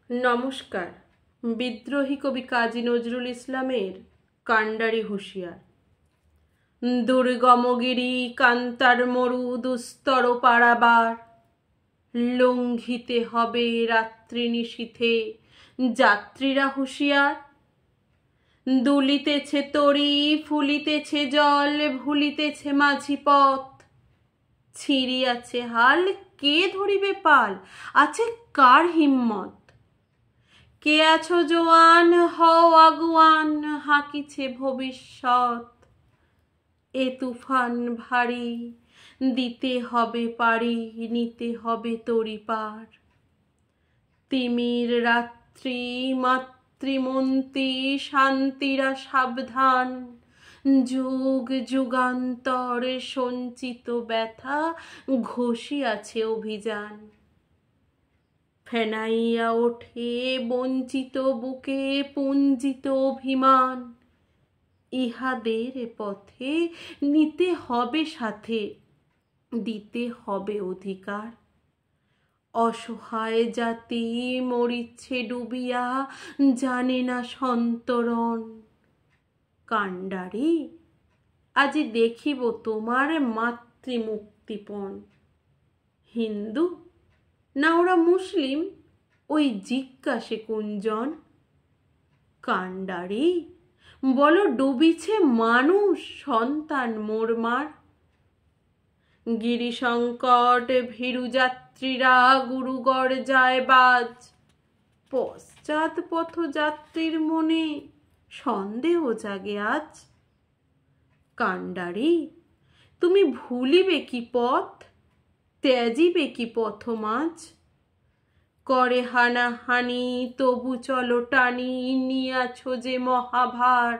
নমস্কার। বিদ্রোহী কবি কাজী নজরুল ইসলামের কান্ডারি হুঁশিয়ার। দুর্গমগিরি কান্তার মরু দুস্তর পারাবার, লঙ্ঘিতে হবে রাত্রি নিশীথে যাত্রীরা হুঁশিয়ার। দুলিতেছে তরি, ফুলিতেছে জল, ভুলিতেছে মাঝি পথ, ছিঁড়িয়াছে হাল, কে ধরিবে পাল, আছে কার হিম্মত? কে আছো জোয়ান, হও আগুয়ান, হাঁকিছে ভবিষ্যৎ। এ তুফান ভারী, দিতে হবে পারি, নিতে হবে তরি পার। তিমির রাত্রি, মাতৃমন্ত্রী শান্তিরা সাবধান, যুগ যুগান্তর সঞ্চিত ব্যথা ঘষিয়াছে অভিযান। ফেনাইয়া ওঠে বঞ্চিত বুকে পুঞ্জিত অভিমান, ইহাদের পথে নিতে হবে সাথে, দিতে হবে অধিকার। অসহায় জাতি মরিচ্ছে ডুবিয়া, জানে না সন্তরণ। কান্ডারি, আজি দেখিব তোমার মাতৃমুক্তিপণ। হিন্দু না ওরা মুসলিম, ওই জিজ্ঞাসে কুঞ্জন। কান্ডারি, বলো ডুবিছে মানুষ সন্তান মোরমার। গিরিসংকট ভীরু যাত্রীরা গুরুগড় যায় বাজ, পশ্চাৎ পথযাত্রীর মনে সন্দেহ জাগে আজ। কান্ডারি, তুমি ভুলিবে কি পথ, ত্যাজিবে কি পথমাঝ? করে হানাহানি তবু চলো টানি, নিয়াছ যে মহাভার।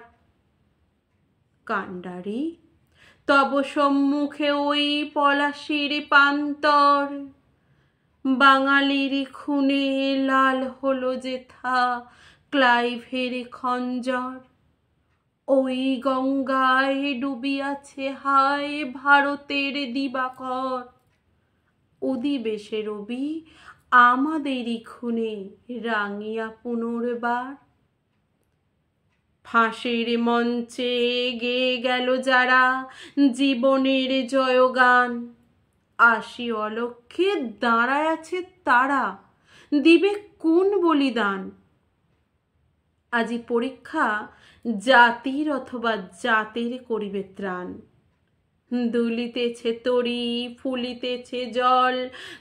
কান্ডারি, তব সম্মুখে ওই পলাশির প্রান্তর, বাঙালির খুনে লাল হলো যেথা ক্লাইভের খঞ্জর। ওই গঙ্গায় ডুবিয়াছে হায় ভারতের দিবাকর, উদিবেশে রবি আমাদেরই খুনে রাঙিয়া পুনর্বার। ফাঁসির মঞ্চে গেয়ে গেল যারা জীবনের জয়গান, আসি অলক্ষ্যে দাঁড়ায় আছে তারা, দিবে কোন বলিদান? আজি পরীক্ষা জাতির অথবা জাতের করিবে ত্রাণ। দুলিতেছে তরি, ফুলিতেছে জল,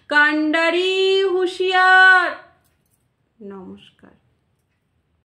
কান্ডারি হুঁশিয়ার। নমস্কার।